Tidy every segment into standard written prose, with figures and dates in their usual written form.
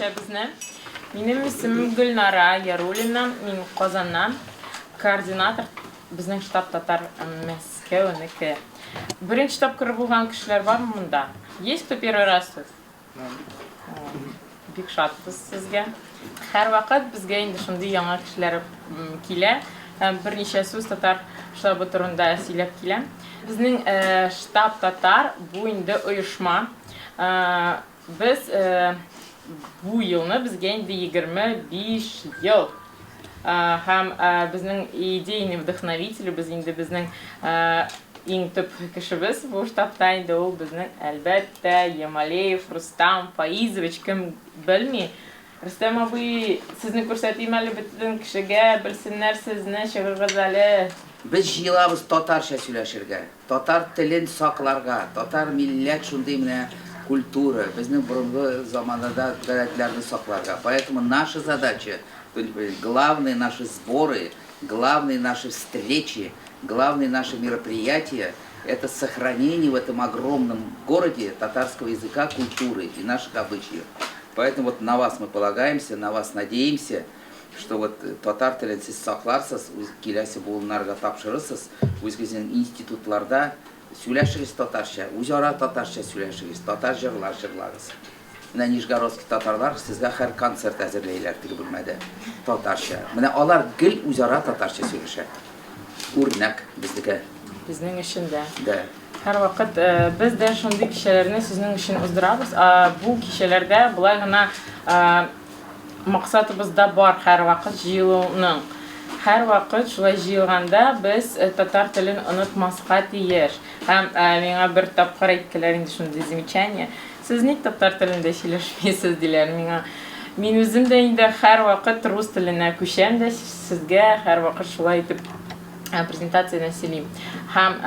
görüşebizne. Benim ismim Gülnara Yarulina, men Qozondan, koordinator bizning shtab Tatar Moskvaniki. Birinchi topkir bo'lgan kishilar bormi bunda? Есть кто первый раз siz? Big shotmiz sizga. Har vaqt bizga endi shunday yangi kishilar kela. Bir necha so'z Tatar shtabi turida siylab kela. Bizning shtab Tatar bu endi uyushma. Biz bu yılni bizga endi 25 yıl. Ham bizning ideyni vдохновители, biz endi bizning eng top kishimiz bu shtabda endi u bizning albatta Yamaleyev Rustam Faizovich kim bilmay. Rustam abi sizni ko'rsatayman bittadan kishiga bilsinlar sizni Shag'ir G'azali. Biz yig'ilamiz tatarcha so'ylashirga, tatar tilini saqlarga, tatar millat shunday mana kultura, bizning burungi zamonada galatlarni saqlarga. Поэтому наша задача, главные наши сборы, главные наши встречи, главные наши мероприятия это сохранение в этом огромном городе татарского языка, культуры и наших обычаев. Поэтому вот на вас мы полагаемся, на вас надеемся, что вот татар тілін сіз сақларсыз, келесі буынларға тапшырырсыз, өзгізген институтларда сөйләшігіз татарша, өзара татарша сөйләшігіз, татар жырлар жырларыз. Мына Нижегородский татарлар sizga har kontsert әзірлейлер тігі білмәді, татарша. Мына алар гіл өзара татарша сөйләшәк. Үрнәк біздігі. Bizning ishinde. Да. Her vakit biz de şunday kişilerini sizin için uzdurabız. Bu kişilerde bulay gana maqsadımızda var her vakit jiyilunun. Her vakit şulay jiyilganda biz tatar tilini unutmasqa tiyir. Hem menga bir tapqir aytdilar şunday замечание. Siz ne tatar tilinde söyleşmeysiz diler menga. Men özüm de endi her vakit rus tiline köşem de sizge her vakit şulay aytib презентацияны сөйлеймін. Ham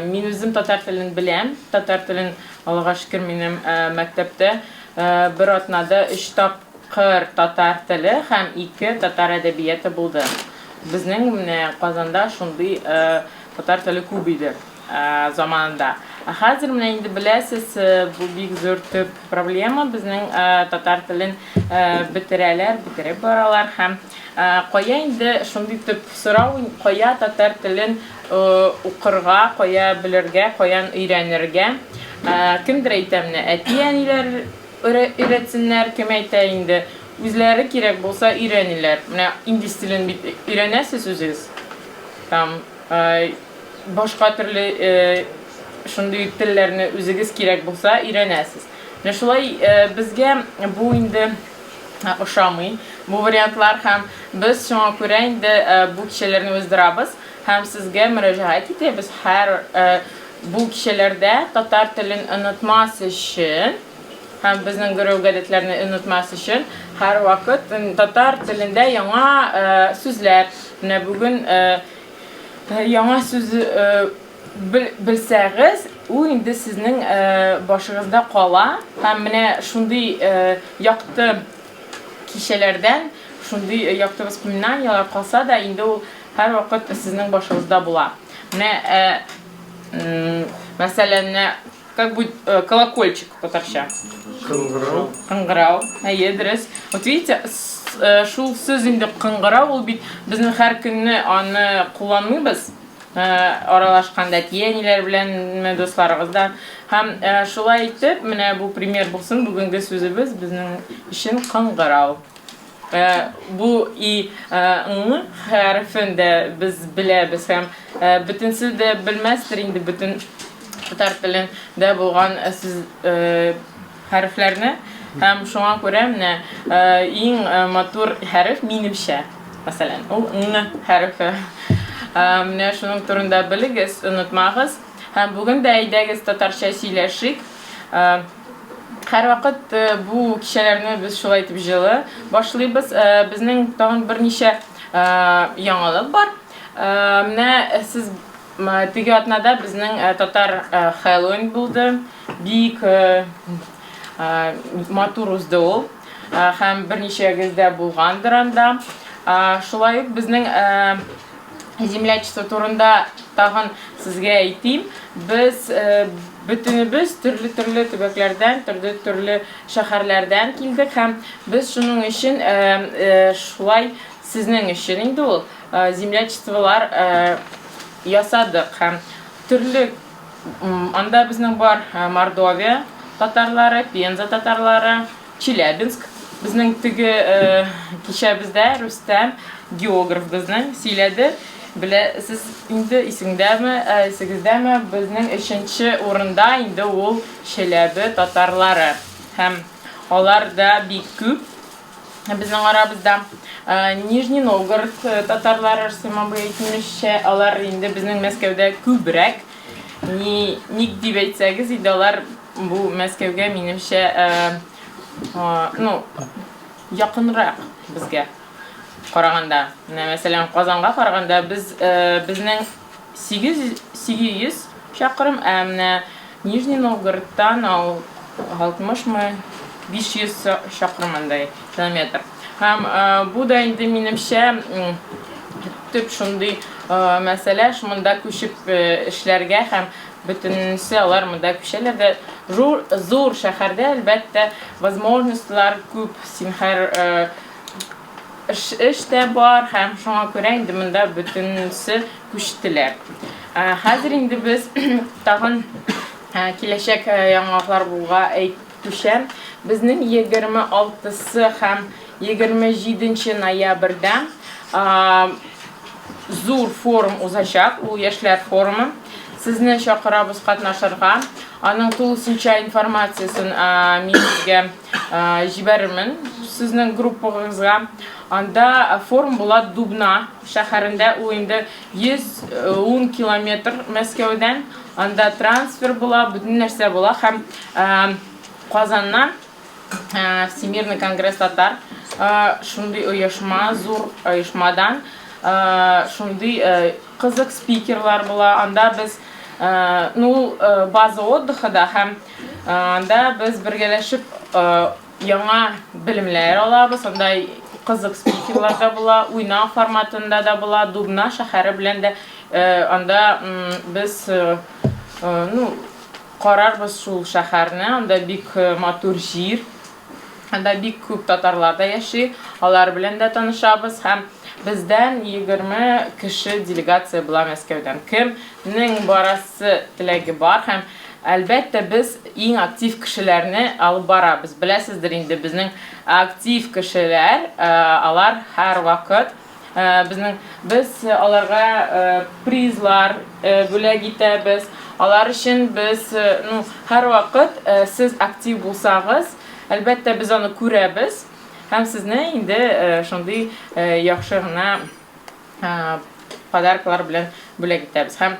мен өзім татар тілін білем. Татар тілін Аллаға шүкір менің мәктепте бір атнада 3 тапқыр татар тілі һәм 2 татар әдәбияты болды. Біздің Қазанда шундай татар тілі көп иде заманында. Хәзер менә инде беләсез, бу бик зур төп проблема. Безнең татар телен бетереп баралар һәм кая инде шундый төп сорау, кая татар телен укырга, кая белергә, каян өйрәнергә. Кемдер әйтә менә, әти-әниләр өйрәтсеннәр, кем әйтә инде, үзләре кирәк булса өйрәниләр. Менә инглиз телен бит өйрәнәсез үзегез. Там башка төрле шундый телләрне үзегез кирәк булса өйрәнәсез. Менә шулай безгә бу инде ошамый. Бу вариантлар һәм без шуңа күрә инде бу кешеләрне уздырабыз һәм сезгә мөрәҗәгать итәбез. Һәр бу кешеләрдә татар телен онытмас өчен һәм безнең görüw-гадәтләрне онытмас өчен һәр вакыт татар телендә яңа сүзләр. Менә бүген яңа сүз bilsəğiz, o indi sizin başınızda qala. Həm mənə şunday yaxtı kişilərdən, şunday yaxtı vоспоминанияlar qalsa da, indi o hər vaxt sizin başınızda bula. Mənə, məsələn, как будет колокольчик татарча? Кыңгырау. Кыңгырау. Әйе, дөрес. Вот видите, шул сүз инде кыңгырау, ул бит безнең һәр көнне аны кулланмыйбыз. Аралашканда тиенилер белән дусларыгыздан һәм шулай итеп менә бу пример булсын бүгенге сүзебез безнең өчен кыңгырау. Бу и хәрефен дә без беләбез һәм бөтенсез дә белмәстер инде бөтен татар телендә булган сүз хәрефләрне һәм шуңа күрә менә иң матур хәреф минемчә. Мәсәлән, ул хәрефе. Менә шуның турында белегез, онытмагыз. Һәм бүген дә әйдәгез татарча сөйләшик. Һәр вакыт бу кешеләрне без шулай итеп җылы башлыйбыз. Безнең тагын берничә яңалык бар. Менә сез теге атнада безнең татар Хэллоуин булды. Бик матур узды ул. Һәм берничәгез дә булгандыр анда. Шулай ук безнең землячество турында тагын сезгә әйтим. Без Бөтенебез төрле төбәкләрдән, төрле шәһәрләрдән килдек һәм без шуның өчен шулай сезнең өчен инде ул землячестволар ясадык һәм төрле анда безнең бар Мордовия татарлары, Пенза татарлары, Челябинск. Безнең теге кичә бездә Рустам географ безнең сөйләде. Сез инде исегездәме безнең 3нче урында инде ул Челәбе татарлары һәм алар да бик күп. Безнең арабызда Нижний Новгород татарлары сыман әйтмешчә, алар инде безнең Мәскәүдә күбрәк. Ник дип әйтсәгез, инде алар бу Мәскәүгә минемчә якынрак безгә караганда. Мәсәлән, Казанга караганда безнең 800 чакрым, ә Нижний Новгородтан 60-500 чакрымдай километр. Һәм бу да инде минемчә төп шундый мәсьәлә, шунда күчеп эшләргә һәм бөтенсе алар монда күчәләр дә зур шәһәрдә әлбәттә возможностьлар күп, синхәр эш тә бар һәм шуңа күрә инде монда бөтенсе күчтеләр. Хәзер инде без тагын киләчәк яңалыклар булга әйтүчән, безнең 26-сы һәм 27 ноябрьдә зур форум узачак, ул яшьләр форумы. Сезне чакырабыз катнашырга. Аның тулысынча информациясын мин сезгә җибәрермен сезнең группагызга. Анда форум була Дубна шәһәрендә, ул инде 110 километр Мәскәүдән. Анда трансфер була, бөтен нәрсә була һәм Казаннан Всемирный конгресс татар шундый оешма, зур оешмадан шундый кызык спикерлар була. Анда без база отдыхыда һәм анда без бергәләшеп яңа белемләр алабыз. Анда кызык спикерлар да була, уйнау форматында да була. Дубна шәһәре белән дә анда без карарбыз шул шәһәрне. Анда бик матур җир. Анда бик күп татарлар да яши. Алар белән дә танышабыз һәм бездән 20 кеше делегация була Мәскәүдән. Кемнең барасы теләге бар һәм әлбәттә без иң актив кешеләрне алып барабыз. Беләсездер инде безнең актив кешеләр, алар һәр вакыт без аларга призлар бүләк итәбез. Алар өчен без һәр вакыт сез актив булсагыз, әлбәттә без аны күрәбез. Һәм сезне инде шундый яхшы гына подаркалар белән бүләк итәбез. Һәм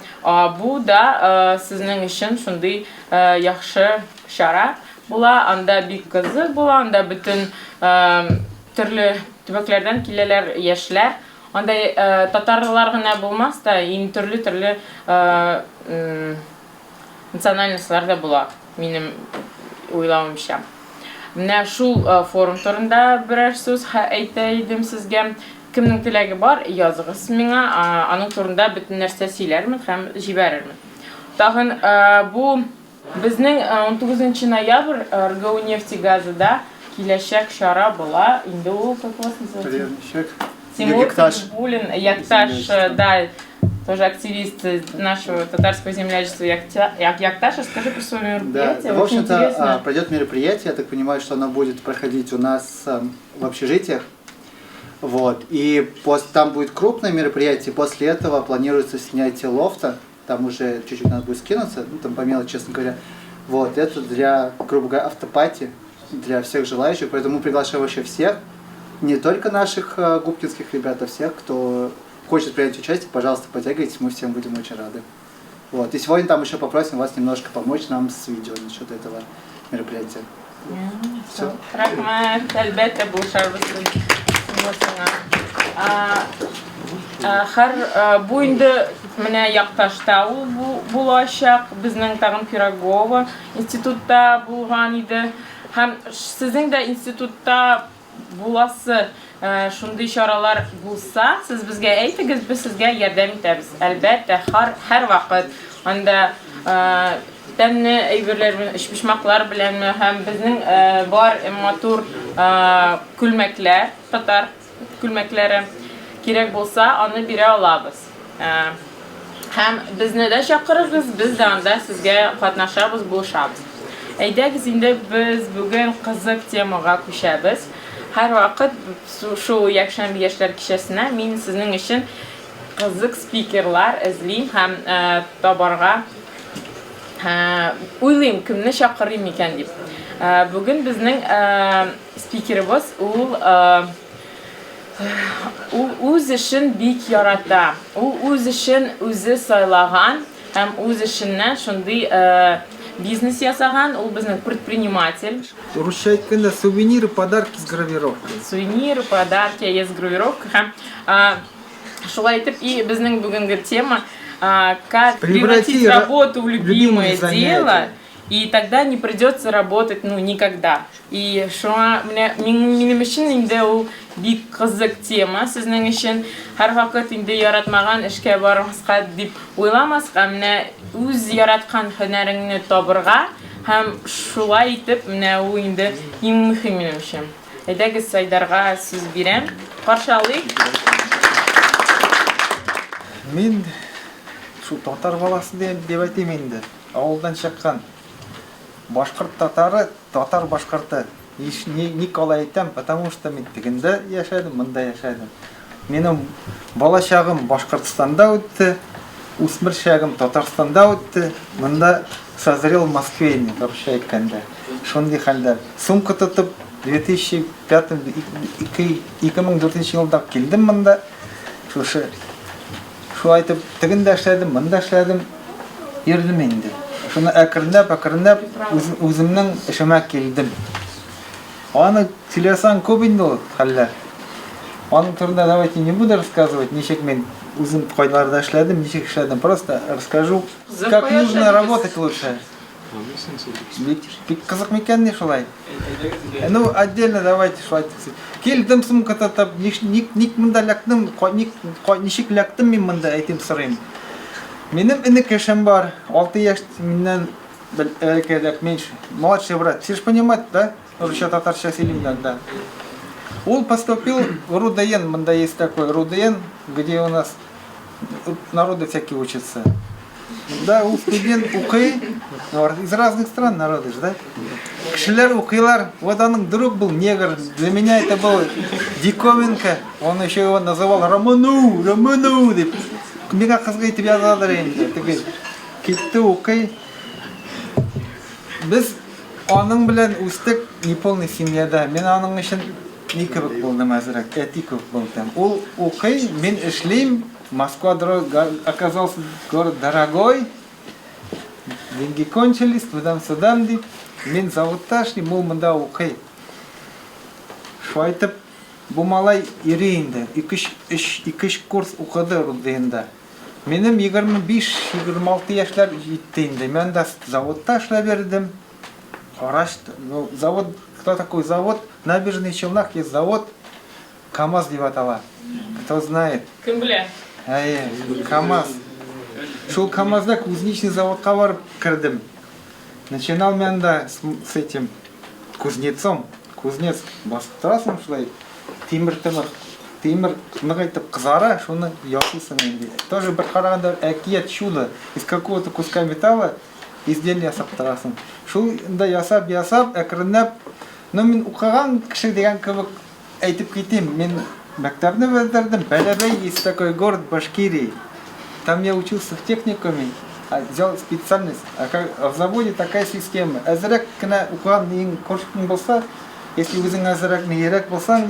бу да сезнең өчен шундый яхшы чара була. Анда бик кызык була. Анда бөтен төрле төбәкләрдән киләләр яшьләр. Анда татарлар гына булмас та, иң төрле национальностьлар да була, минем уйлавымча. Менә шул форум турында берәр сүз әйтә идем сезгә. Кемнең теләге бар, языгыз миңа, аның турында бөтен нәрсә сөйләрмен һәм җибәрермен. Тагын бу безнең 19 ноябрь РГУ нефтегазыда киләчәк чара була. Инде ул Тимур Булин, Якташ, да, тоже активист нашего татарского землячества Якташ. Скажи про свое мероприятие. Да, в общем-то, пройдет мероприятие, я так понимаю, что оно будет проходить у нас в общежитиях. Вот. И там будет крупное мероприятие, после этого планируется снятие лофта, там уже чуть-чуть надо будет скинуться, там по мелочи, честно говоря. Вот, это для, грубо говоря, автопати, для всех желающих, поэтому мы приглашаем вообще всех, не только наших губкинских ребят, а всех, кто хочет принять участие, пожалуйста, подтягивайтесь, мы всем будем очень рады. Вот. И сегодня там еще попросим вас немножко помочь нам с видео насчет этого мероприятия. Все. Бу инде менә Якташта ул булачак, безнең тагын Пирогова институтта булган иде. Һәм сезнең дә институтта буласы шундый чаралар булса, сез безгә әйтегез, без сезгә ярдәм итәбез. Әлбәттә, һәр вакыт анда тәмле әйберләр белән, эчпочмаклар белән һәм безнең бар матур күлмәкләр, татар күлмәкләре кирәк булса, аны бирә алабыз. Һәм безне дә чакырыгыз, без дә анда сезгә катнашабыз, булышабыз. Әйдәгез инде без бүген кызык темага күчәбез. Һәрвакыт шул якшәмбе яшьләр кичәсенә мин сезнең өчен кызык спикерлар эзлим һәм табарга уйлыйм, кемне чакырыйм икән дип. Бүген безнең спикерыбыз ул үз эшен бик ярата. Ул үз эшен үзе сайлаган һәм үз эшеннән шундый бизнес ясаган, ул безнең предприниматель. Русча әйткәндә сувениры, подарки с гравировкой. Сувениры, подарки есть гравировка һәм шулай итеп и безнең бүгенге тема как превратить работу в любимое дело, и тогда не придется работать никогда. И шуңа минем өчен инде ул бик кызык тема, сезнең өчен һәрвакыт инде яратмаган эшкә бармаска дип уйламаска, менә үз яраткан һөнәреңне табырга һәм шулай итеп менә ул инде иң мөһим минем өчен. Әйдәгез Айдарга сүз бирәм. Каршы алыйк. Мин шу татар баласы дип әйтим инде. Авылдан чыккан. Башкорт татары, татар башкорты. Ник алай әйтәм, потому что мин тегендә яшәдем, монда яшәдем. Минем бала чагым Башкортстанда үтте, үсмер чагым Татарстанда үтте, монда созрел в Москве, короче әйткәндә. Шундый хәлдә. Сумка тотып 2004 елда килдем монда. Шу айтып, тегендә эшләдем, монда эшләдем, йөрдем инде. Шуны әкренләп үземнең эшемә килдем. Аны сөйләсәң күп инде ул хәлләр. Аның турында давайте не буду рассказывать, ничек мен үзем кайларда эшләдем, ничек эшләдем, просто расскажу, как нужно работать лучше. Бик кызык микән ни шулай? Ну, отдельно давайте шулай. Килдем сумка тотып, ник монда лактым, ничек лактым мин монда әйтим сорыйм. Минем энекешем бар, 6 яшь миннән меньше, младший брат. Все ж понимаете, да? Русча татарча сөйлим да. Он поступил в РУДН, монда есть такой РУДН, где у нас народы всякие учатся. Да, у студент укый, из разных стран народы, да? Кшелер укыйлар, вот он друг был негр, для меня это было диковинка, он еще его называл Роману, деп. Мега кызгый тебя задарым, такой, китте укый. Без аның белән үстек неполный семьяда, мен аның өчен ни кебек булдым әзрәк, әти күп булдым. Ул укый, мен эшлим, Москва оказался город дорогой, деньги кончились, тудам-сюдам дип, мен заводта эшлим, ул монда укый. Шулай итеп, бу малай ире инде, 2 курс укыды РУДНда. Минем 25-26 яшьләр җитте инде, мен дә заводта эшләп бердем. Хараш, ну, завод, кто такой завод? Набережный Челнах есть завод КамАЗ дип атала. Кто знает? Кем белә? КамАЗ. Шул КамАЗда кузнечный заводка барып кирдем. Начинал мен да с этим кузнецом. Кузнец бастырасың шулай. Тимир ныгайтып кызара, шуны ясыйсың инде. Тоже бер караганда әкият чудо. Из какого-то куска металла изделие ясап торасың. Шул да ясап, әкренләп. Но мин укыган кеше дигән кебек әйтеп китим. Мин мәктәпне бетердем. Бәләбәй есть такой город Башкирия. Там я учился в техникуме, взял специальность. А в заводе такая система. Әзрәк кенә укыган ең коршыкның булса, если үзең әзрәк нирәк булсаң,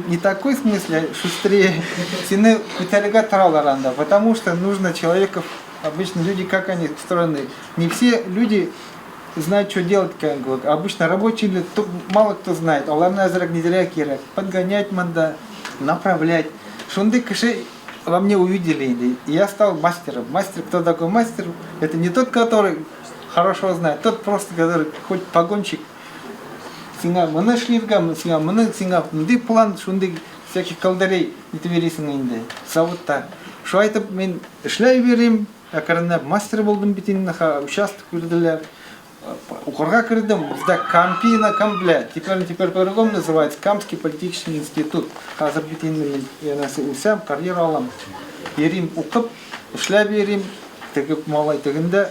не такой смысле, шустрее, сине күтәрергә торалар анда, потому что нужно человеков. Обычно люди, как они устроены, не все люди знают, что делать, как говорят. Обычно рабочие люди, мало кто знает, а ладно, подгонять манда, направлять. Шунды киши во мне увидели, и я стал мастером. Мастер, кто такой мастер? Это не тот, который хорошо знает, тот просто, который хоть погонщик. Мы шлифгам, мы план, шунды всяких колдарей, не тверисың инде. Заводта. Шуайтып мен эшләй берим, акырынап мастер болдым битиннаха участок кирдилер. Укорга кирдим, bizda Кампина, Камбля, теперь по-другому называется, Камский политический институт. Hazır битинне мен янасы үсәм, карьера алам. Ерим укып, эшләп йөрим, тегеп малай тегендә.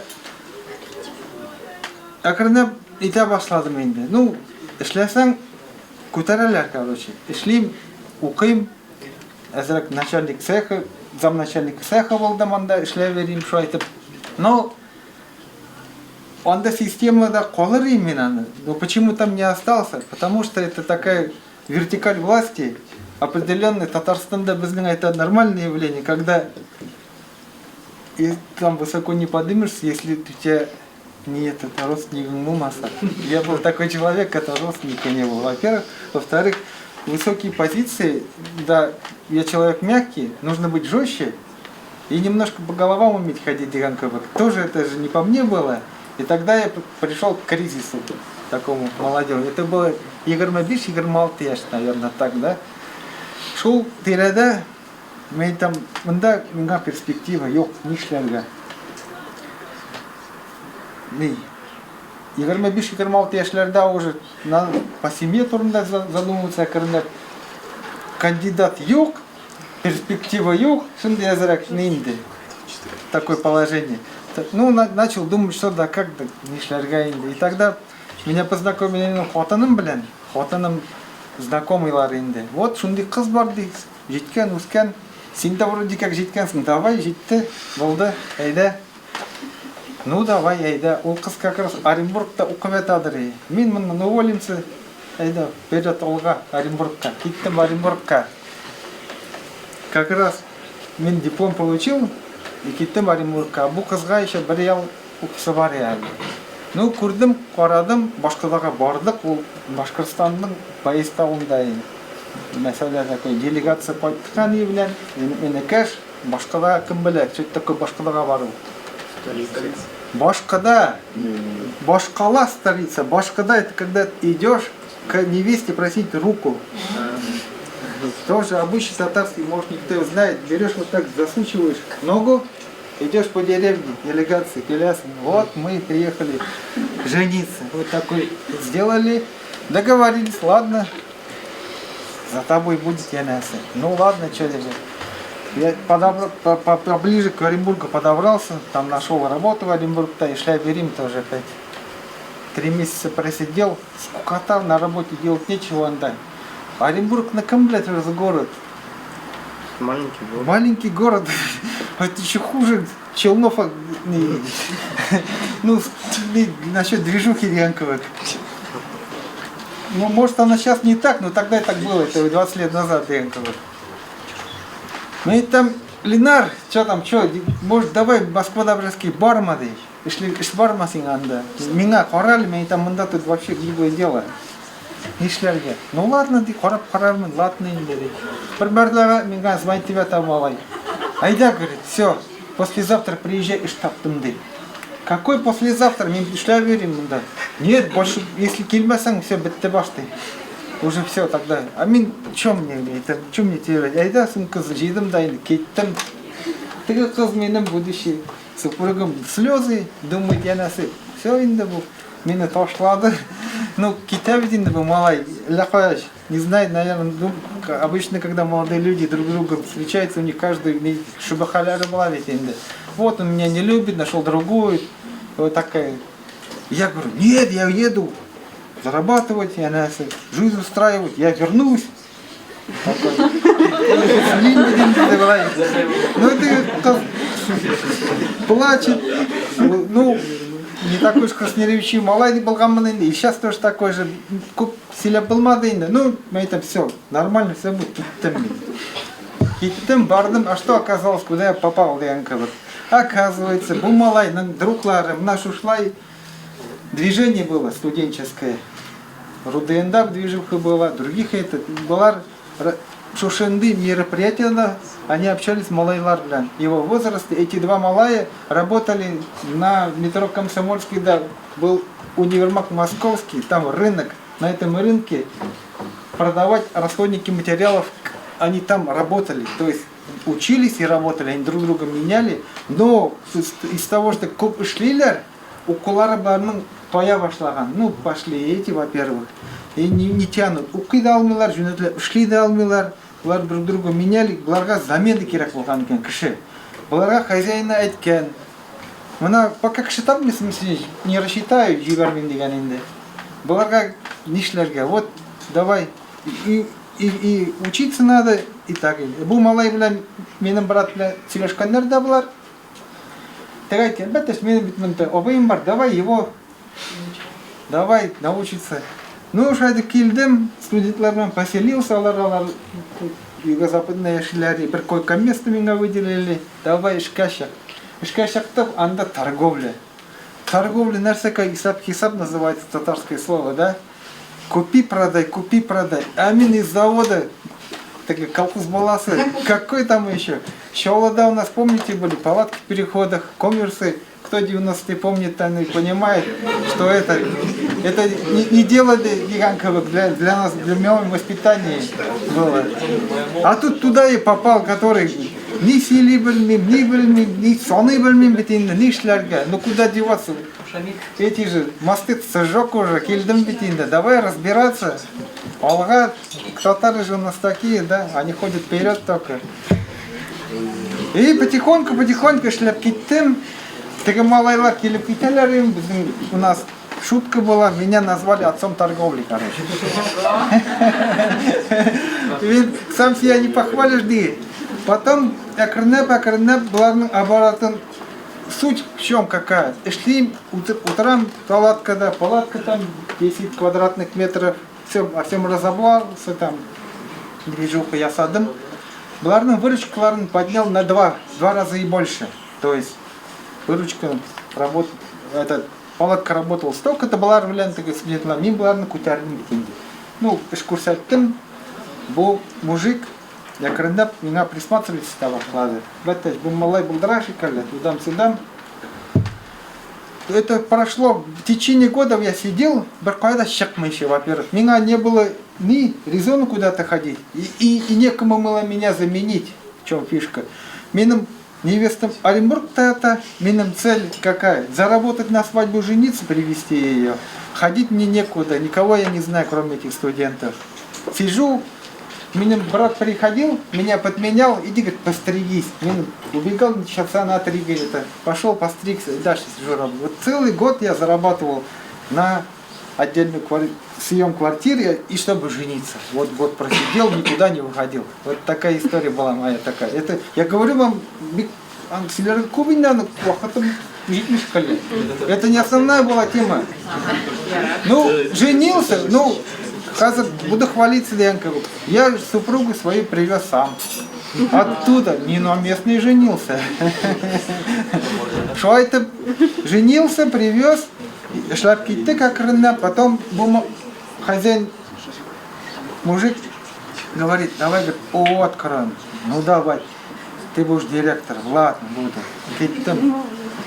Акырынап итә башладым инде. Ну, эшләсәң күтәрәләр, короче. Эшлим, укыйм, әзрәк начальник цеха, замначальник цеха булдым анда, эшләп йөрим, шу әйтеп. Но анда системада калыр именно. Но почему там не остался? Потому что это такая вертикаль власти, определенный. Татарстанда безнең это нормальное явление, когда и там высоко не поднимешься, если у тебя нет, это родственник Мумаса. Я был такой человек, который родственника не был. Во-первых. Во-вторых, высокие позиции, да, я человек мягкий, нужно быть жестче и немножко по головам уметь ходить, Диганковых. Тоже это же не по мне было. И тогда я пришел к кризису такому молодежи. Это было 25-26 яш, наверное, так, да. Шел тирада, мен там, мында миңа перспектива yok, нишләргә. 25-26 яшьләрдә уже по семье турында задумываться, акырынап. Кандидат yok, перспектива yok, шундый әзрәк инде. Такое положение. Ну, начал думать, что да, как да, нишләргә инде. И тогда меня познакомили хатыным белән, хатыным знакомыйлар инде. Вот шундый кыз бар ди, җиткән, үскән. Син дә вроде как җиткәнсең, давай, җитте, булды, әйдә. Ну, давай, әйдә. Ул кыз как раз Оренбургта укып ятадыр. Мин моннан уволимся, әйдә, вперед алга, Оренбургка. Киттем Оренбургка. Как раз мен диплом получил, и киттем Оренбургка. Бу кызга еще бер ел укысы бар әле. Ну, күрдем, карадым, башкаларга бардык, ул Башкортстанның Баис тауында. Мәсәлән, такой делегация кайткан белән, менә кеш, башкаларга кем белә, что такое башкаларга бару. Башкада, башкала столица, башкада это когда идешь к невесте просить руку. Тоже обычный татарский, может никто знает, берешь вот так, засучиваешь ногу, идешь по деревне, делегации, келясом. Вот мы приехали жениться. Вот такой сделали, договорились, ладно, за тобой будет яняса. Ну ладно, что делать. Я поближе к Оренбургу подобрался, там нашел работу в Оренбурге, и Шляйберим тоже опять. 3 месяца просидел, скукота, на работе делать нечего, анда. Оренбург на ком, блядь, раз город? Маленький город. Маленький город. Это еще хуже Челнов. Ну, насчет движухи Янковых. Ну, может, она сейчас не так, но тогда и так было, это 20 лет назад Янковых. Ну и там Ленар, что там, может, давай Москва-Добрынский бармады. Если бармасың анда. Меня қарали, мен там мында тут вообще другое дело. Нишләргә. Ну ладно, ди, карап карармын, ладно инде ди. Бер-берләгә миңа звонит тебя там алай. Айда, говорит, все, послезавтра приезжай и таптым ди. Какой послезавтра? Мен эшләп йөрим монда. Нет, больше, если килмәсәң, все, бетте башты. Уже все тогда. А мен, что мне делать? Айда, кыз җыйдым да инде, киттем. Теге кыз минем будущий супругым, слезы, думает, янасы. Все инде бу. Меня ташлады. Ну, китабит инде бу малай. Лякаяч. Не знает, наверное, ну, обычно, когда молодые люди друг друга встречаются, у них каждый шубахаляра была ведь инде. Вот он меня не любит, нашел другую. Вот такая. Я говорю, нет, я еду зарабатывать, жизнь устраивать, я вернусь. Ну, это плачет. Ну, не такой уж красноречивый, малай болгамын. И сейчас тоже такой же. Силя болмады. Ну, это все, нормально все будет. Киттем, бардым. А что оказалось, куда я попал, Янковых? Оказывается, бу малай, другларым, наш ушлай. Движение было студенческое. РУДНда движуха была, других это была шушенды мероприятия, они общались с малайлар. Его возрасте эти два малая работали на метро Комсомольский, да, был универмаг московский, там рынок, на этом рынке продавать расходники материалов, они там работали, то есть учились и работали, они друг друга меняли, но из того, что көп ишлилер, укулары барның тоя башлаган. Ну, пошли эти, во-первых, и не тянут. Укый да алмайлар, жөнөтүлөр, ишли да алмайлар, булар друг друга меняли, буларга замены керек болгон экен киши. Буларга хозяина айткан. Мына пока киши тапмайсың, не рассчитаю, жибермин деген энди. Буларга нишлерге, вот давай и учиться надо и так. Бу малай белән менин брат белән сөйләшкәннәр дә булар. Теге әйткән, бәтәш менин бит монда обыем бар, давай его, давай научиться. Ну, шайды килдем, студентлар белән поселился, алар юго-западная яшьләр, бер койко-место миңа выделили, давай эшкә чык. Эшкә чыктым, анда торговля. Торговля, нәрсәкә хисап называется татарское слово, да? Купи-продай, купи-продай. А мен из завода, такие колхоз баласы, какой там еще? Щелода у нас, помните, были палатки в переходах, коммерсы. Кто 90-е помнит, там и понимает, что это не дело гиганковых для нас, для моего воспитания было. А тут туда и попал, который ни сили бельмим, ни соны бельмим, ни шлярга. Ну куда деваться? Эти же мосты сожжок уже, кильдем битинда. Давай разбираться. Алга, татары же у нас такие, да, они ходят вперед только. И потихоньку шляпки тем. Теге малайлар келіп кетелер, у нас шутка была, меня назвали отцом торговли, короче. Сам себя не похвалишь, да. Потом акрынеп, бұлардың оборотын, суть в чем какая? Шли утром палатка там 10 квадратных метров, всем разобрался, там движуху я садым. Бұлардың выручкаларын поднял на два раза и больше, то есть выручка работает, палатка работала столько-то, балар белән теге студентлар, мин буларны күтәрдем бит инде. Ну, эш күрсәттем, бу мужик якырындап миңа присматривать итә башлады. Бәтәш, бу малай булдыра шикелле, тудам-сюдам. Это прошло, в течение года я сидел, бер кайда чыкмыйчы, во-первых. Миңа не было ни резона куда-то ходить, и некому было меня заменить. В чем фишка? Минем невестам Оренбург-то это, минем цель какая? Заработать на свадьбу, жениться, привезти ее. Ходить мне некуда, никого я не знаю, кроме этих студентов. Сижу, минем брат приходил, меня подменял, иди, говорит, постригись. Минем убегал, часа на 3, говорит, пошел постригся, и дальше сижу работаю. Вот целый год я зарабатывал на отдельную съем квартиры, и чтобы жениться. Вот год просидел, никуда не выходил. Вот такая история была моя такая. Это, я говорю вам, это не основная была тема. Ну, женился, ну, буду хвалиться, Янкову. Я супругу свою привез сам. Оттуда, не на местный женился. Что это? Женился, привез. Шляпки ты как рына, потом хозяин, мужик говорит, давай, говорит, откроем. Ну давай, ты будешь директором, ладно, буду.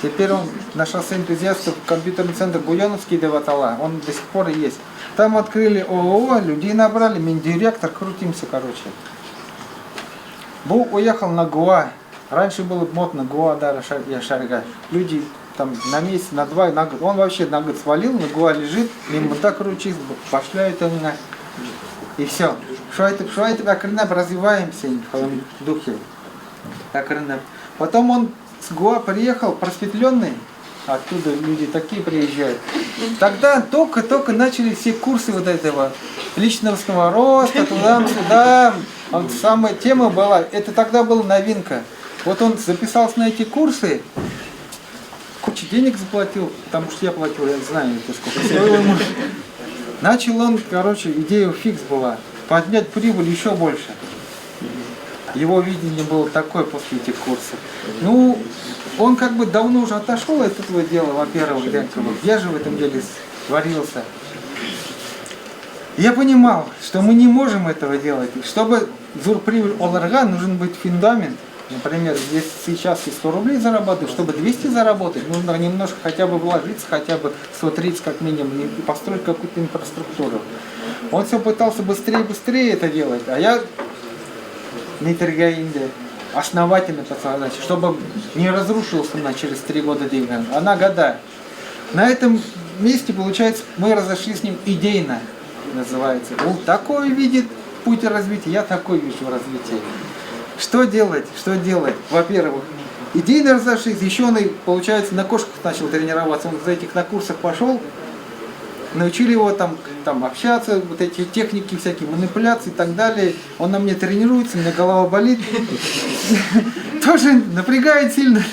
Теперь он на шоссе энтузиастов, компьютерный центр Буяновский Деватала, он до сих пор и есть. Там открыли ООО, людей набрали, директор, крутимся, короче. Бу уехал на Гоа. Раньше было модно Гоа, да, я шарга. Люди там на месяц, на 2, на год. Он вообще на год свалил, на Гоа лежит, мимо так крутится, пошляют меня. И все. Что это, акрынап, развиваемся в духе. Акрынап. Потом он с Гоа приехал, просветленный, оттуда люди такие приезжают. Тогда только начали все курсы вот этого личностного роста, туда-сюда. Самая тема была, это тогда была новинка. Вот он записался на эти курсы, кучу денег заплатил, потому что я платил, я знаю, это сколько стоило ему. Начал он, короче, идея фикс была, поднять прибыль еще больше. Его видение было такое после этих курсов. Ну, он как бы давно уже отошел от этого дела, во-первых, я же в этом деле варился. Я понимал, что мы не можем этого делать. Чтобы зур-прибыль оларга нужен быть фундамент. Например, если сейчас я 100 рублей зарабатываю, чтобы 200 заработать, нужно немножко хотя бы вложиться, хотя бы 130 как минимум, и построить какую-то инфраструктуру. Он все пытался быстрее это делать, а я не торгаю инде. основательно подсознательно, чтобы не разрушился она через 3 года деген. Она года. На этом месте, получается, мы разошлись с ним идейно, называется. Он такой видит путь развития, я такой вижу развитие. Что делать? Что делать? Во-первых, идейно разошлись, еще он, получается, на кошках начал тренироваться. Он за этих на курсах пошел, научили его там общаться, вот эти техники, всякие манипуляции и так далее. Он на мне тренируется, у меня голова болит. Тоже напрягает сильно.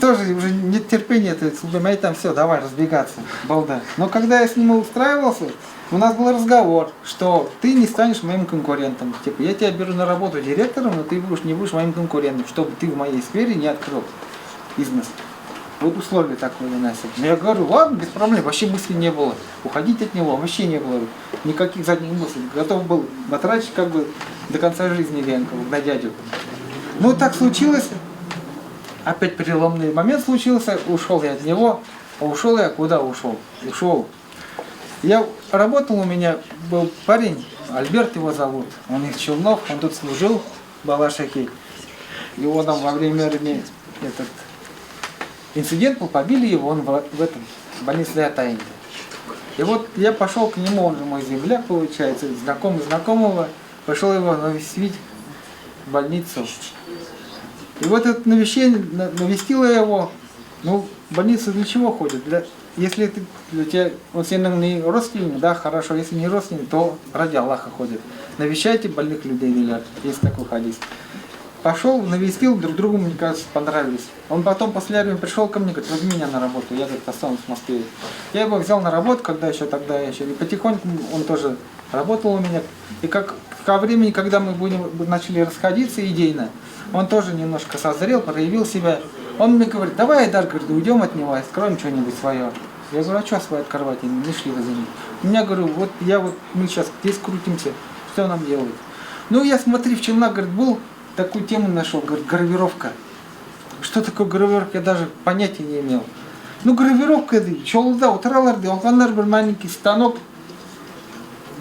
Тоже уже нет терпения, там все, давай разбегаться, балда. Но когда я с ним устраивался, у нас был разговор, что ты не станешь моим конкурентом. Типа, я тебя беру на работу директором, но ты не будешь моим конкурентом, чтобы ты в моей сфере не открыл бизнес. Вот условие такое у нас. Но я говорю, ладно, без проблем, вообще мысли не было. Уходить от него вообще не было. Никаких задних мыслей. Готов был потратить как бы до конца жизни на дядю. Ну так случилось. Опять переломный момент случился. Ушел я от него. А ушел я куда ушел? Ушел. Я работал, у меня был парень, Альберт его зовут. Он из Челнов, он тут служил в Балашихе. Его там во время армии инцидент был, побили его, он в этом больнице для Таинда. И вот я пошел к нему, он же мой земляк, получается, знакомый знакомого, пошел его навестить в больницу. И вот это навестила я его. Ну, в больницу для чего ходит? Если ты, у тебя, он все не родственник, да, хорошо, если не родственник, то ради Аллаха ходит. Навещайте больных людей, велят, есть такой хадис. Пошел, навестил, друг другу, мне кажется, понравились. Он потом после армии пришел ко мне, говорит, возьми меня на работу, я говорит, останусь в Москве. Я его взял на работу, тогда еще, и потихоньку он тоже работал у меня. И как ко времени, когда мы начали расходиться идейно, он тоже немножко созрел, проявил себя. Он мне говорит, давай, Айдар, говорит, уйдем от него, откроем что-нибудь свое. Я говорю, а что свое открывать? Они не шли за ним. У меня, говорю, мы сейчас здесь крутимся, что нам делать? Ну, я смотри, в Челнах, говорит, был, такую тему нашел, говорит, гравировка. Что такое гравировка, я даже понятия не имел. Ну, гравировка, это, Чолда, утраларды, алгандар бір маленький станок.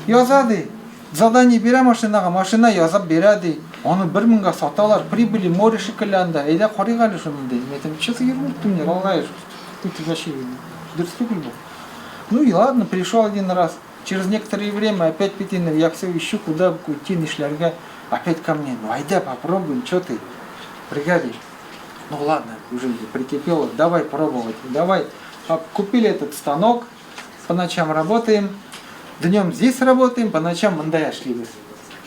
Язады, задание бере машина язап береді. Оны 1000-ға саталар, прибыли море шикілянда. Әйда қорығалы шуны дейді. Мен айтам, что ты ермуттың, не алғай, ты вообще дұрыс. Ну и ладно, пришел один раз. Через некоторое время опять Петина, я все ищу, куда уйти, нишлярга. Опять ко мне, ну айда попробуем, что ты, бригадир. Ну ладно, уже прикипело, давай пробовать, давай. Купили этот станок, по ночам работаем, днем здесь работаем, по ночам мандая шли.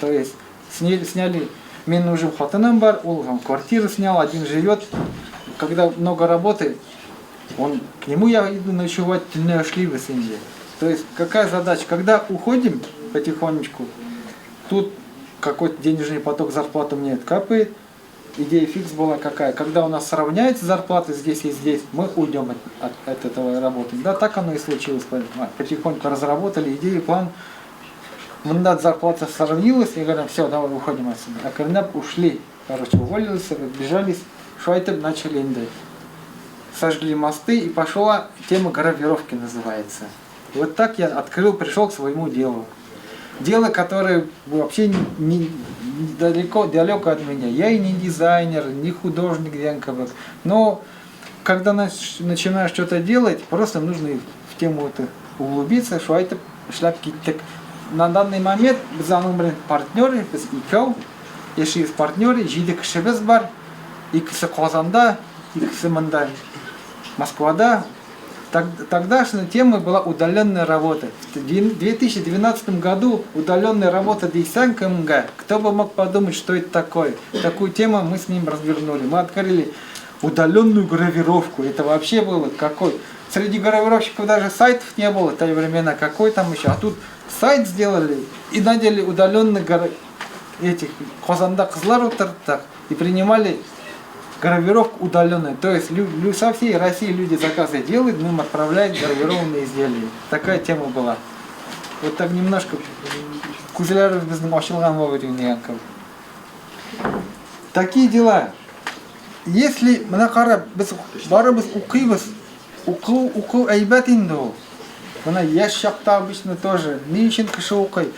То есть сняли, мне нужен хатаным бар, он квартиру снял, один живет. Когда много работы, к нему я иду ночевать, не шли в семье. То есть какая задача, когда уходим потихонечку, тут какой-то денежный поток зарплаты мне капает. Идея фикс была какая? Когда у нас сравняется зарплата здесь и здесь, мы уйдем от этого работы. Да, так оно и случилось. Потихоньку разработали идею, план. Мандат зарплата сравнилась, и говорим, все, давай уходим отсюда. А когда ушли, уволились, разбежались, шуайтып начали индать. Сожгли мосты, и пошла тема гравировки называется. И вот так я пришел к своему делу. Дело, которое вообще далеко от меня. Я и не дизайнер, не художник Янковых. Но когда начинаешь что-то делать, просто нужно в тему это углубиться, что это шляпки. Так, на данный момент мы партнеры, без иков, если есть партнеры, жиды кшебез бар, иксы Казанда, иксы Мандай, Москвада. Тогдашняя тема была удаленная работа. В 2012 году удаленная работа дейсан КМГ. Кто бы мог подумать, что это такое? Такую тему мы с ним развернули. Мы открыли удаленную гравировку. Это вообще было какой? Среди гравировщиков даже сайтов не было в те времена. Какой там еще? А тут сайт сделали и надели удаленных этих Казанда кызлар и принимали гравировку удаленную. То есть со всей России люди заказы делают, мы им отправляем гравированные изделия. Такая тема была. Вот так немножко кузеляров біздің ашылған Янков. Такие дела. Если мына қарап біз барыбыз оқимыз, оқу әйбат енді ол. Она есть шахта обычно тоже. Ничен кашеукой.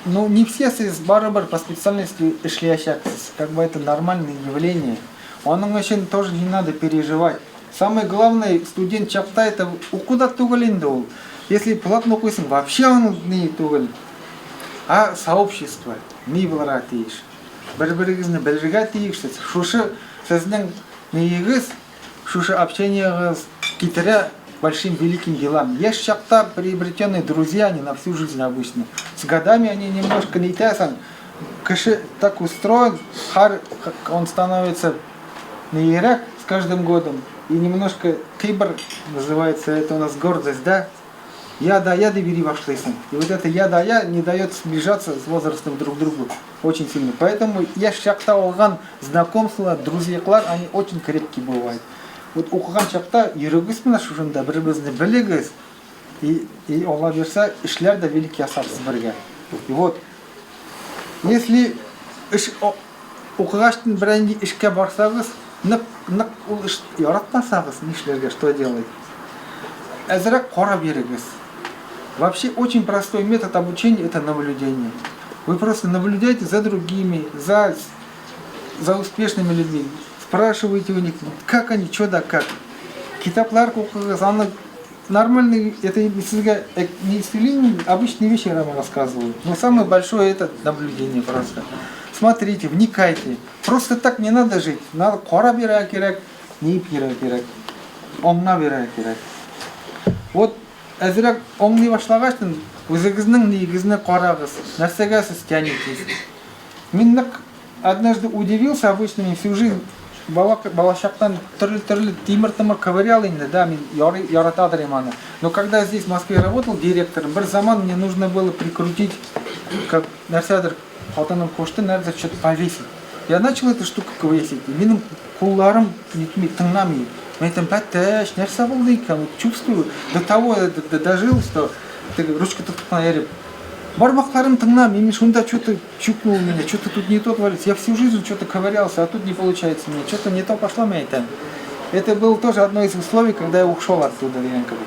Ну, не все из барабар по специальности шлящаксис. Как бы это нормальное явление. Он очень тоже не надо переживать. Самое главное, студент чапта это куда тугалин дол. Если платно кусим, вообще он не тугалин. А сообщество не вларатишь. Бір-бірігізні білжіға тиікші. Шушы сіздің нейгіз, шушы общение китеря большим великим делам. Есть шахта приобретенные друзья, они на всю жизнь обычно. С годами они немножко не тесен. Каши так устроен, он становится нейрак с каждым годом. И немножко кибр называется, это у нас гордость, да? Я бери вашлысын. И вот это я не дает сближаться с возрастом друг к другу очень сильно. Поэтому я шахта олган знакомства, друзьяклар, они очень крепкие бывают. Вот укыган шахта йөрегез менә шушында бер-берегезне белегез. И Алла берсә, эшләр дә великий асапсыз бергә. И вот если укыгачтан берәнди эшкә барсагыз, нык ул эш яратмасагыз, нишләргә, что делать? Әзрәк карап йөрегез. Вообще очень простой метод обучения это наблюдение. Вы просто наблюдаете за другими, за успешными людьми. Спрашиваете у них, как они, что да как. Китаплар она нормальные, это не исцеление, обычные вещи я вам рассказываю. Но самое большое это наблюдение просто. Смотрите, вникайте. Просто так не надо жить. Надо кора бирая керек, не бирая керек. Омна бирая керек. Вот әзірәк оңлай башлагачтан үзегезнең нигезне карагыз. Нәрсәгә сез тянетесь? Мин нык однажды удивился, обычно мне всю жизнь балачактан төрле тимер-тимер ковырял инде, да, мен яратадыр аны. Но когда здесь в Москве работал директором, бір заман мне нужно было прикрутить, как нәрсәдер хатаным кошты, нәрсә что-то повесить. Я начал эту штуку повесить, и минем кулларым тыңламый. Мен там пәттәш, нәрсә булды икән, чувствую, до того дожил, что ручка тут наереп. Бармакларым тыңнам, именно шунда что-то чукнул меня, что-то тут не то творится. Я всю жизнь что-то ковырялся, а тут не получается мне, что-то не то пошло мне там. Это было тоже одно из условий, когда я ушел оттуда, якобы.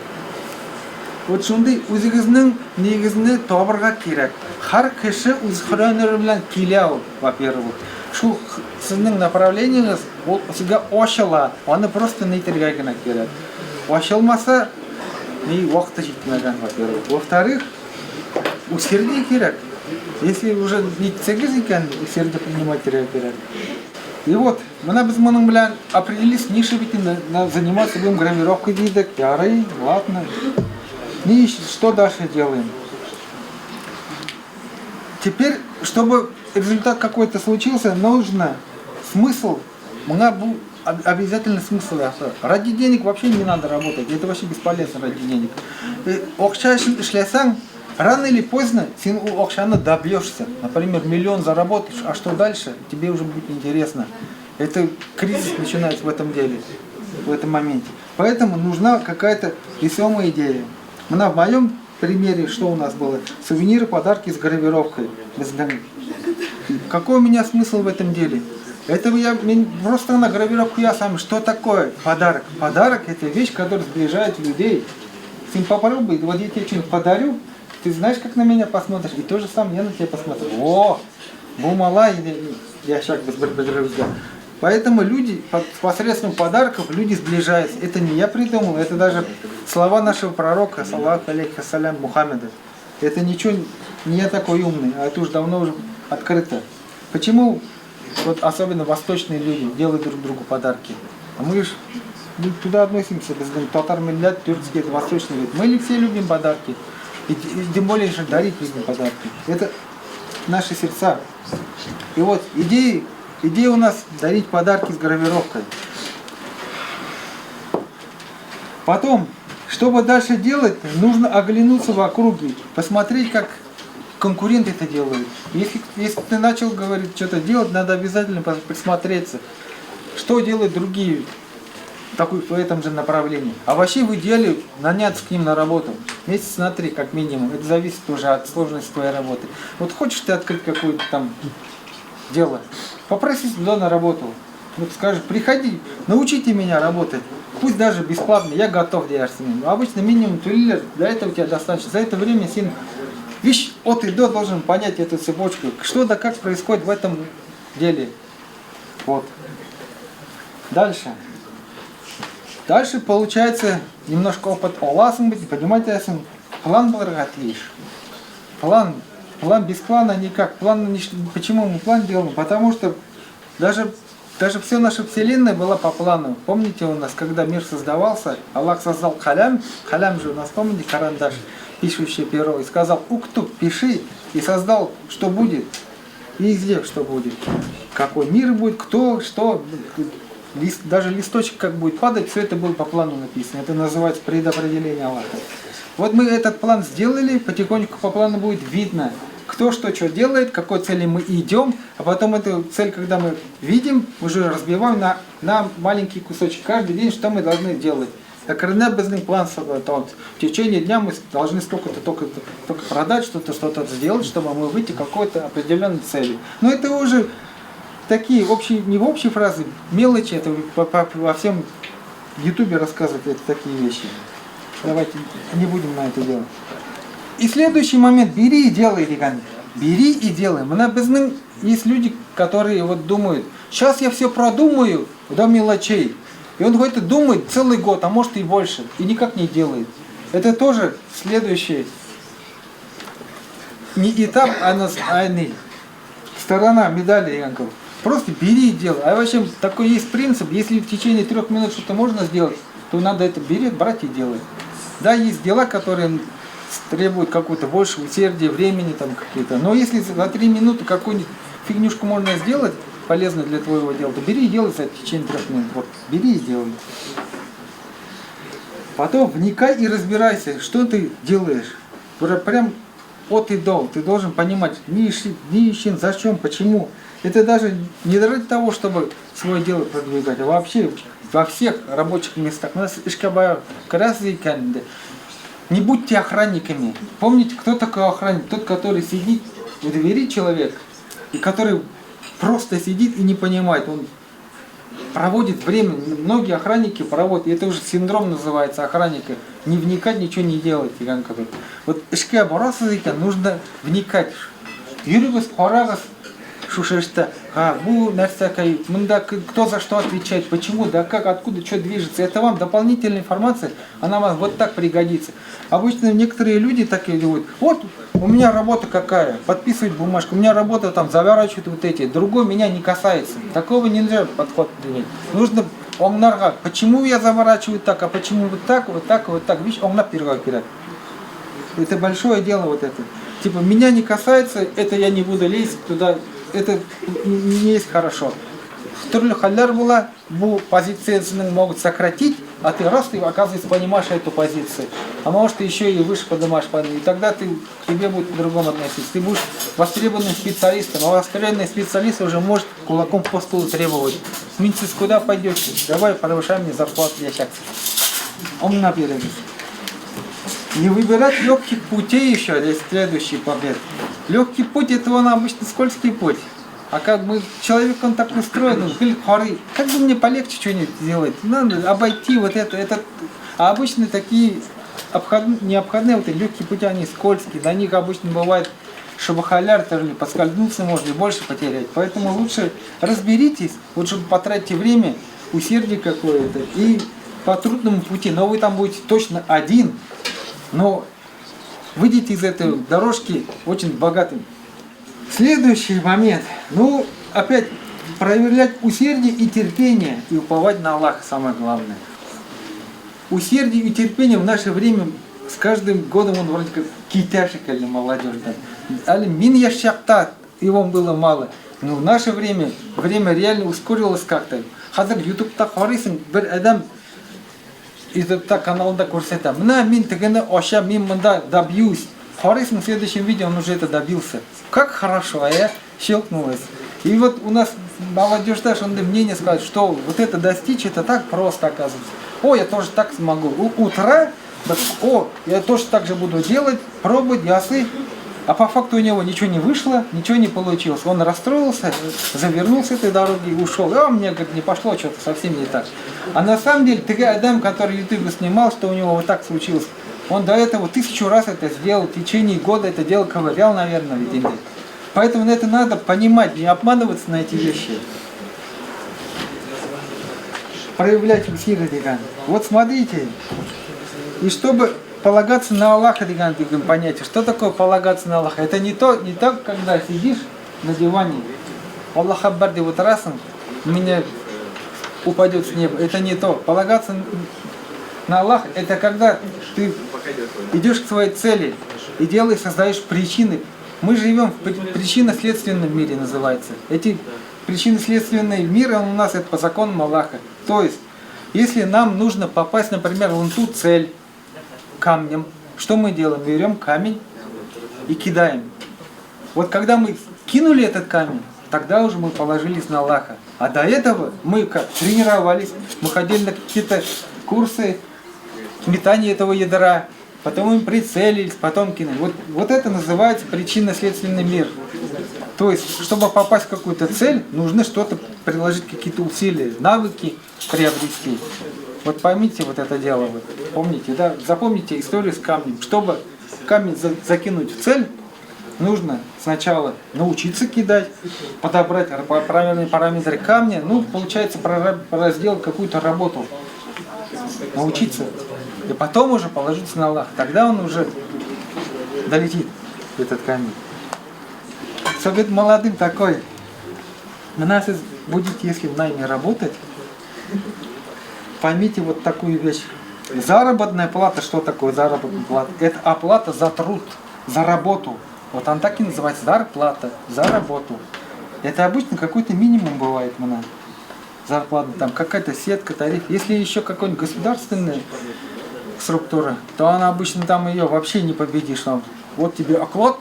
Вот шунды үзегезнең нигезне табырга кирәк. Һәр кеше үз хөрәнәре белән килә ул, во-первых. Шул сезнең направлениеңез ул сезгә ачыла, аны просто нәйтергә генә кирәк. Ачылмаса, ни вакыты җитмәгән, во-первых. Во-вторых, усердие кирәк. Если уже не цегез икән, усердие принимать кирәк. И вот, менә без моның белән определились, ниша бит заниматься будем гравировкой дидек. Ярый, ладно. Что дальше делаем? Теперь, чтобы результат какой-то случился, нужно смысл. Обязательно смысл. Ради денег вообще не надо работать. Это вообще бесполезно ради денег. Окшайшин эшләсәң, рано или поздно син у окшаны добьешься. Например, 1 миллион заработаешь, а что дальше? Тебе уже будет интересно. Это кризис начинается в этом деле, в этом моменте. Поэтому нужна какая-то весомая идея. В моем примере, что у нас было? Сувениры, подарки с гравировкой. Какой у меня смысл в этом деле? Это я просто на гравировку я сам. Что такое подарок? Подарок это вещь, которая сближает людей. Ты попробуй, вот я тебе что-нибудь подарю, ты знаешь, как на меня посмотришь, и то же самое я на тебя посмотрю. О, бумала, я шаг без бедрызга. Поэтому люди, посредством подарков, люди сближаются. Это не я придумал, это даже слова нашего пророка, саллаху алейхи салям, Мухаммеда. Это ничего, не я такой умный, а это уже давно уже открыто. Почему вот особенно восточные люди делают друг другу подарки? А мы же туда относимся, татар миллят, тюркский, это восточный вид. Мы все любим подарки. И тем более же дарить любим подарки. Это наши сердца. И вот идея у нас дарить подарки с гравировкой. Потом, чтобы дальше делать, нужно оглянуться в округе, посмотреть, как конкуренты это делают. Если ты начал говорить, что-то делать, надо обязательно присмотреться, что делают другие в этом же направлении. А вообще в идеале наняться к ним на работу. Месяц на 3 как минимум. Это зависит уже от сложности твоей работы. Вот хочешь ты открыть какое-то там дело, попроси туда на работу. Вот скажешь, приходи, научите меня работать. Пусть даже бесплатно, я готов делать с ним. Обычно минимум триллер, для этого у тебя достаточно. За это время сын, видишь, от и до должен понять эту цепочку. Что да как происходит в этом деле. Вот. Дальше. Дальше получается немножко опыт оласын быть, понимаете, план был отлишь. План без плана никак. Почему мы план делаем? Потому что даже вся наша вселенная была по плану. Помните у нас, когда мир создавался, Аллах создал халям же у нас, помните, карандаш, пишущее перо, и сказал, уктуб, пиши, и создал, что будет, и изрек, что будет. Какой мир будет, кто, что, даже листочек как будет падать, все это было по плану написано. Это называется предопределение Аллаха. Вот мы этот план сделали, потихоньку по плану будет видно, кто что делает, к какой цели мы идем, а потом эту цель, когда мы видим, уже разбиваем на маленькие кусочки. Каждый день, что мы должны делать. Безный план, в течение дня мы должны столько-то только продать, что-то сделать, чтобы мы выйти к какой-то определенной цели. Но это уже такие общие, не в общие фразы, мелочи, это во всем ютубе рассказывают это такие вещи. Давайте не будем на это делать. И следующий момент, бери и делай, Риган. Бери и делай. Есть люди, которые вот думают, сейчас я все продумаю до мелочей. И он хоть и думает целый год, а может и больше, и никак не делает. Это тоже следующий не этап, а сторона медали, Янков. Просто бери и делай. А вообще такой есть принцип, если в течение 3 минут что-то можно сделать, то надо это брать и делать. Да, есть дела, которые требуют какого-то больше усердия, времени там какие-то. Но если за 3 минуты какую-нибудь фигнюшку можно сделать, полезную для твоего дела, то бери и делай за течение 3 минут. Вот, бери и делай. Потом вникай и разбирайся, что ты делаешь. Прям от и до. Ты должен понимать, зачем, почему. Это даже не ради того, чтобы свое дело продвигать, а вообще во всех рабочих местах. У нас ишкабая красный кенде. Не будьте охранниками. Помните, кто такой охранник? Тот, который сидит у двери человек, и который просто сидит и не понимает. Он проводит время. Многие охранники проводят. И это уже синдром называется охранника. Не вникать, ничего не делать. Вот ишке бораться нужно вникать. Юрибус хорагас шушешта. Кто за что отвечает, почему, да как, откуда, что движется. Это вам дополнительная информация, она вам вот так пригодится. Обычно некоторые люди так и делают. Вот у меня работа какая, подписывать бумажку, у меня работа там, заворачивают вот эти, другой меня не касается. Такого нельзя подход принять. Нужно омнарга, почему я заворачиваю так, а почему вот так, вот так, вот так. Видишь, омна вперед. Это большое дело вот это. Типа меня не касается, это я не буду лезть туда. Это не есть хорошо. Түрлі халлар была, bu позицияны могут сократить, а ты раз, ты оказывается понимаешь эту позицию. А может ты еще и выше поднимаешь, и тогда к тебе будет по-другому относиться. Ты будешь востребованным специалистом, а востребованный специалист уже может кулаком по столу требовать. Минцис, куда пойдете? Давай повышай мне зарплату для шахты. Он наперед. Не выбирать легких путей еще, здесь следующий побед. Легкий путь это он обычно скользкий путь. А как бы человек он так устроен, как бы мне полегче что-нибудь сделать, надо обойти вот это. А обычно такие необходимые вот легкие пути, они скользкие, на них обычно бывает шабахаляр, поскользнуться можно и больше потерять. Поэтому лучше разберитесь, лучше потратьте время, усердие какое-то и по трудному пути, но вы там будете точно один, но выйдите из этой дорожки очень богатым. Следующий момент. Опять проявлять усердие и терпение и уповать на Аллаха, самое главное. Усердие и терпение в наше время с каждым годом он вроде как китяшикальный молодежь. Мин яшакта, его было мало. Но в наше время реально ускорилось как-то. Хазар ютубта харисин бір адам изотта каналында көрсетем. Мин тегене оша, мин мында добьюсь. Харис в следующем видео он уже это добился. Как хорошо, а я щелкнулась. И вот у нас молодежь даже мнение сказать, что вот это достичь, это так просто оказывается. Я тоже так смогу. Утра, я тоже так же буду делать, пробовать, ясы. А по факту у него ничего не вышло, ничего не получилось. Он расстроился, завернул с этой дороги и ушел. А мне, говорит, не пошло, что-то совсем не так. А на самом деле, ты Адам, который YouTube снимал, что у него вот так случилось, он до этого 1000 раз это сделал, в течение года это дело ковырял, наверное, ведь. Поэтому это надо понимать, не обманываться на эти вещи. Проявлять усилия, диган. Вот смотрите, и чтобы полагаться на Аллаха, диган, понятие, что такое полагаться на Аллаха? Это не так, когда сидишь на диване, Аллах Акбар, вот раз он меня упадет с неба. Это не то. Полагаться на Аллаха, это когда ты идешь к своей цели и делаешь, создаешь причины. Мы живем в причинно-следственном мире, называется. Эти причинно-следственные миры у нас это по законам Аллаха. То есть, если нам нужно попасть, например, в ту цель камнем, что мы делаем? Берем камень и кидаем. Вот когда мы кинули этот камень, тогда уже мы положились на Аллаха. А до этого мы тренировались, мы ходили на какие-то курсы метания этого ядра, потом мы прицелились, потом кинули. Вот это называется причинно-следственный мир. То есть, чтобы попасть в какую-то цель, нужно что-то приложить, какие-то усилия, навыки приобрести. Вот поймите вот это дело, вы помните, да? Запомните историю с камнем. Чтобы камень закинуть в цель, нужно сначала научиться кидать, подобрать правильные параметры камня, ну, получается, сделать какую-то работу, научиться, и потом уже положиться на Аллах. Тогда он уже долетит, этот камень. Совет молодым такой: у нас будете, если в найме работать, поймите вот такую вещь. Заработная плата, что такое заработная плата? Это оплата за труд, за работу. Вот она так и называется, зарплата, за работу. Это обычно какой-то минимум бывает у нас. Зарплата, там какая-то сетка, тариф. Если еще какой-нибудь государственная структура, то она обычно там ее вообще не победишь. Вот тебе оклад,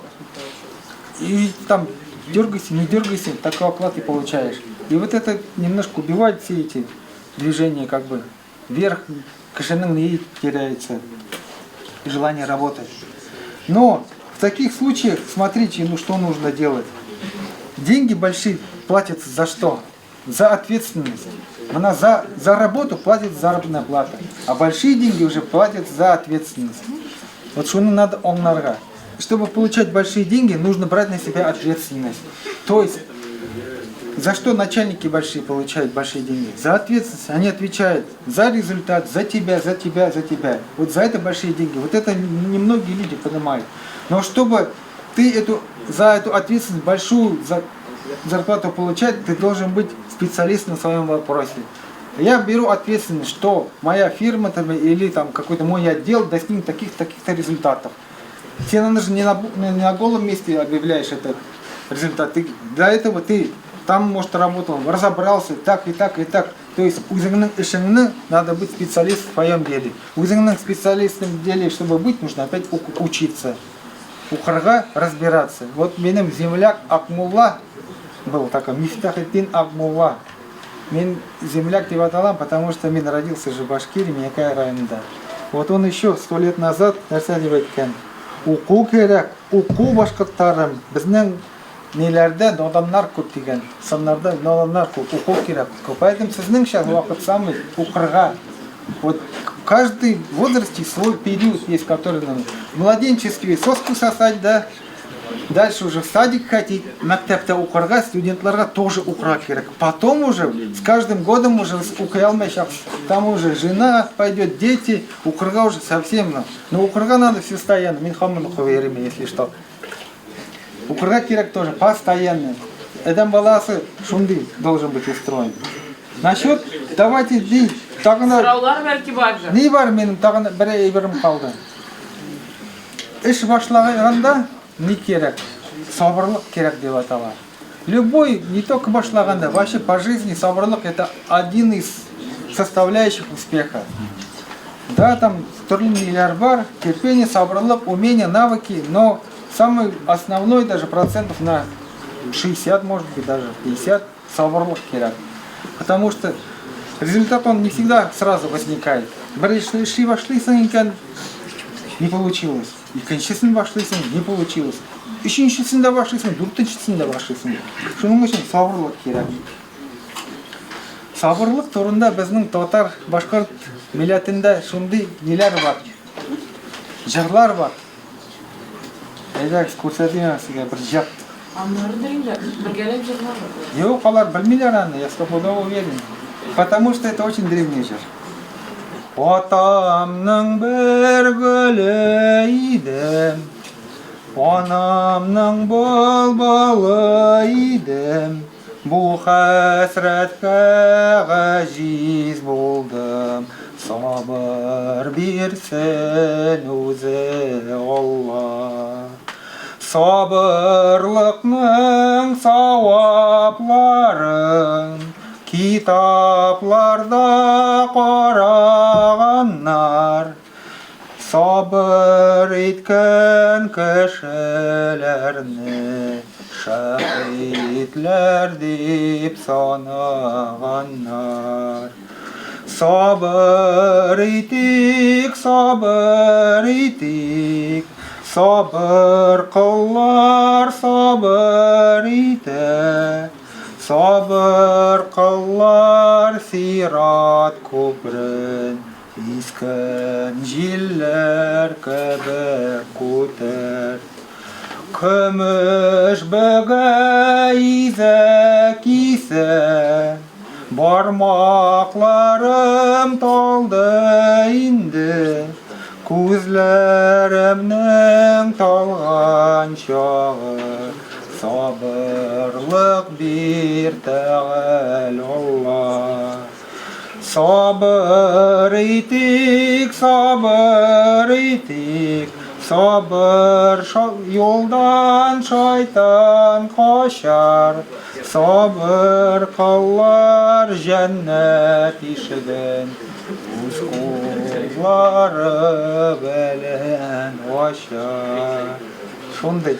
и там дергайся, не дергайся, такой оклад и получаешь. И вот это немножко убивает все эти движения, как бы вверх, кошельный не теряется, и желание работать. Но в таких случаях, смотрите, ну что нужно делать. Деньги большие платятся за что? За ответственность. Она за работу платит заработная плата, а большие деньги уже платят за ответственность. Вот что надо омнарга. Чтобы получать большие деньги, нужно брать на себя ответственность. То есть, за что начальники большие получают большие деньги? За ответственность. Они отвечают за результат, за тебя, за тебя, за тебя. Вот за это большие деньги. Вот это немногие люди понимают. Но чтобы ты за эту ответственность большую зарплату получать, ты должен быть специалистом в своем вопросе. Я беру ответственность, что моя фирма или там какой-то мой отдел достигнет таких-то результатов. Тебе надо же не на голом месте объявляешь этот результат. Для этого ты там, может, работал, разобрался, так и так и так. То есть надо быть специалистом в своем деле. Специалистом в деле, чтобы быть, нужно опять учиться. Ухарга разбираться. Вот менің земляк Акмулла был такой, Мифтахиддин Акмулла. Мен земляк деп аталам, потому что мен родился же в Башкирии, Миякай районында. Вот он еще 100 лет назад нәрсе деп айтқан. Уку керек, уку башқұрттарым. Біздің нелерде надандар көп деген. Сандарда надандар көп, уку керек. Поэтому сіздің сейчас уақыт самый укырға. Вот в каждый возрасте свой период есть, который нам младенческий соску сосать, да. Дальше уже в садик ходить, мектепте укырға, студентларға тоже укра керек. Потом уже, с каждым годом уже укай алмайшақ. Там уже жена пойдет, дети, укырға уже совсем. Но укырға надо постоянно, мен хамын уқы если что. Укырға керек тоже постоянно. Адам баласы шунды должен быть устроен. Насчет, давайте дей. Сұраулар бәлки бар же. Не бар менің тағын бір әйбірім қалды. Іш башлағанда не керек? Сабырлық керек деп аталар. Любой, не только башлаганда, вообще по жизни сабырлық это один из составляющих успеха. Да, там түрлі бар, терпение, сабырлық, умение, навыки, но самый основной даже процентов на 60, может быть даже 50 сабырлық керек. Потому что результат он не всегда сразу возникает. Вошли, не получилось. И кончественно вошли, не получилось. 3-шісінде башлайсың, 4-шісінде башлайсың. Шуның үшін сабырлық керек. Сабырлық турында біздің татар башқұрт милләтендә шундый неләр бар. Жырлар бар. Әйдә, күрсәтим сезгә бер җыр. Аннары да инде бергәләп җырлар. Yok, алар белмиләр аны, я стопудово уверен. Потому что это очень древний жыр. Атамның бер гөле идем, анамның былбылы идем, бу хәсрәткә ғәҗиз булдым, сабыр бирсен үзе Алла. Sabırlıkның савапларын китапларда караганнар, сабыр иткән кешеләрне шәһитләр дип санаганнар. Sabır ittik, sabır ittik, sabır qıllar, sabır ite, sabır qıllar sirat köprün, isken jiller kebek kuter. Kömüş böge izek ise, barmaklarım taldı indi, Күзләремнең талган чагы, сабырлык бир тәгәл Алла. Sabır ittik, sabır yoldan şeytan kaçar, sabır kıllar cennet işiden, uz kulları belen aşar. Şunday.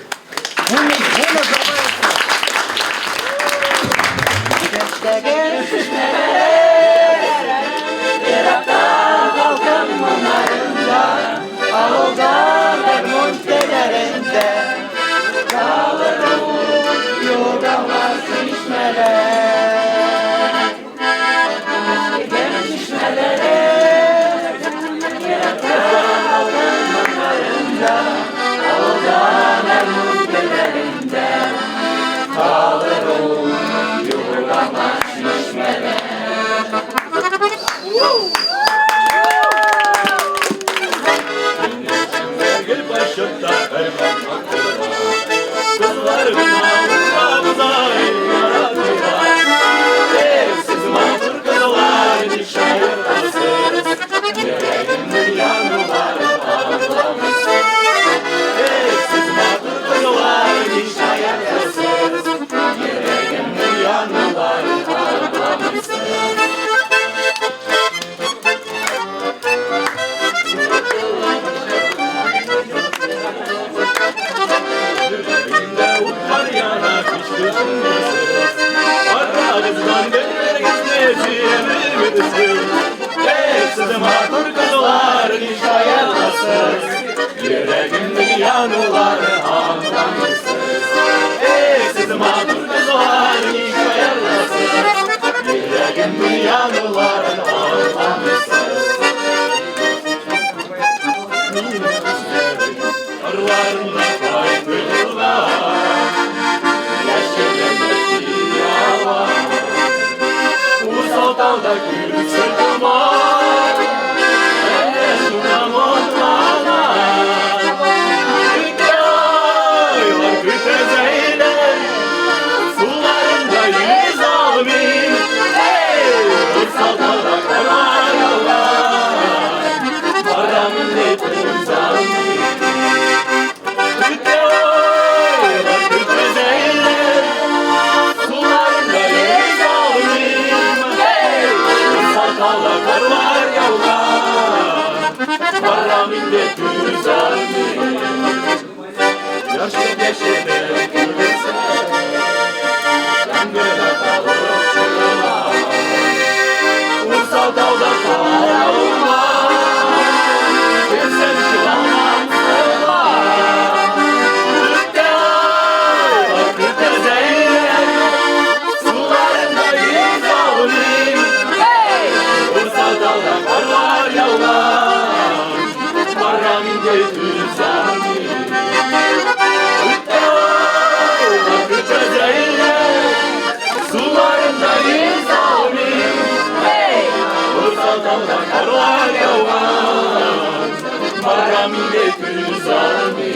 Maraminde tüzami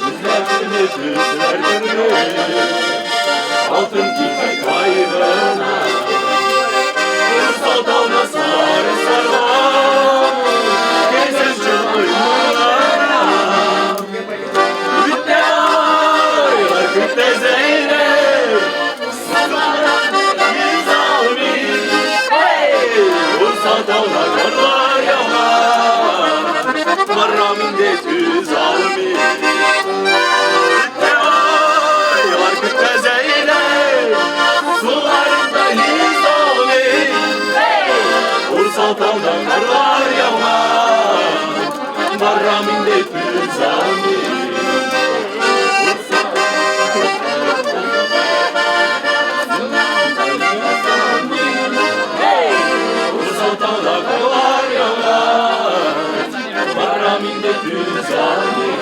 Üzerinde tüzlerdir Altın ipek kaybına Ulusal dalma sarı sarma Gezer çılgınlara Gütte aylar gütte zeynep Sızlara nizami Hey! Ulusal dalma karlar yağar Maraminde tüzami Gütte aylar gütte zeynep Sularında nizami Ulusal daldan karlar yağar Maraminde tüzami Ulusal daldan karlar yağar Maraminde tüzami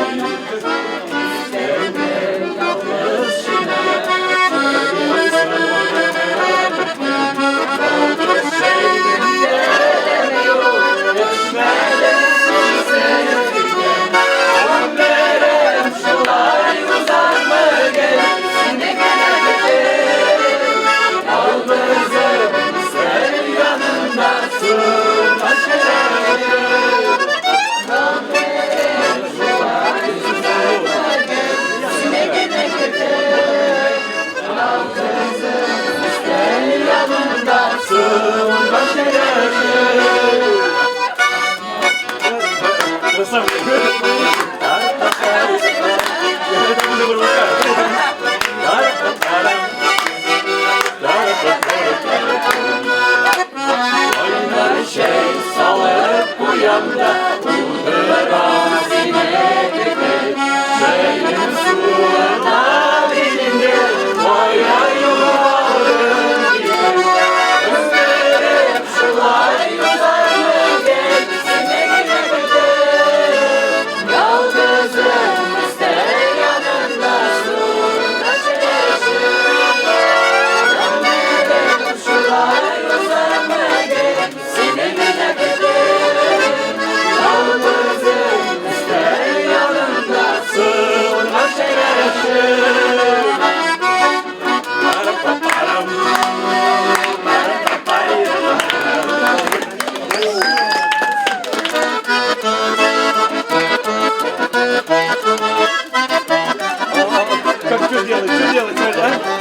Aynar şey salıp bu yanda Uğrazine gider Şeyin sularına dilinde Vay ay yuvarım gider Gözlerim şulay gözlerime Gerisine gider Yalnızım ister yanında Surda şeşir Gözlerim şulay gözlerime Gerisine gider Yalnızım ister yanında Surda şeşir Parapaparam Как что делать, а?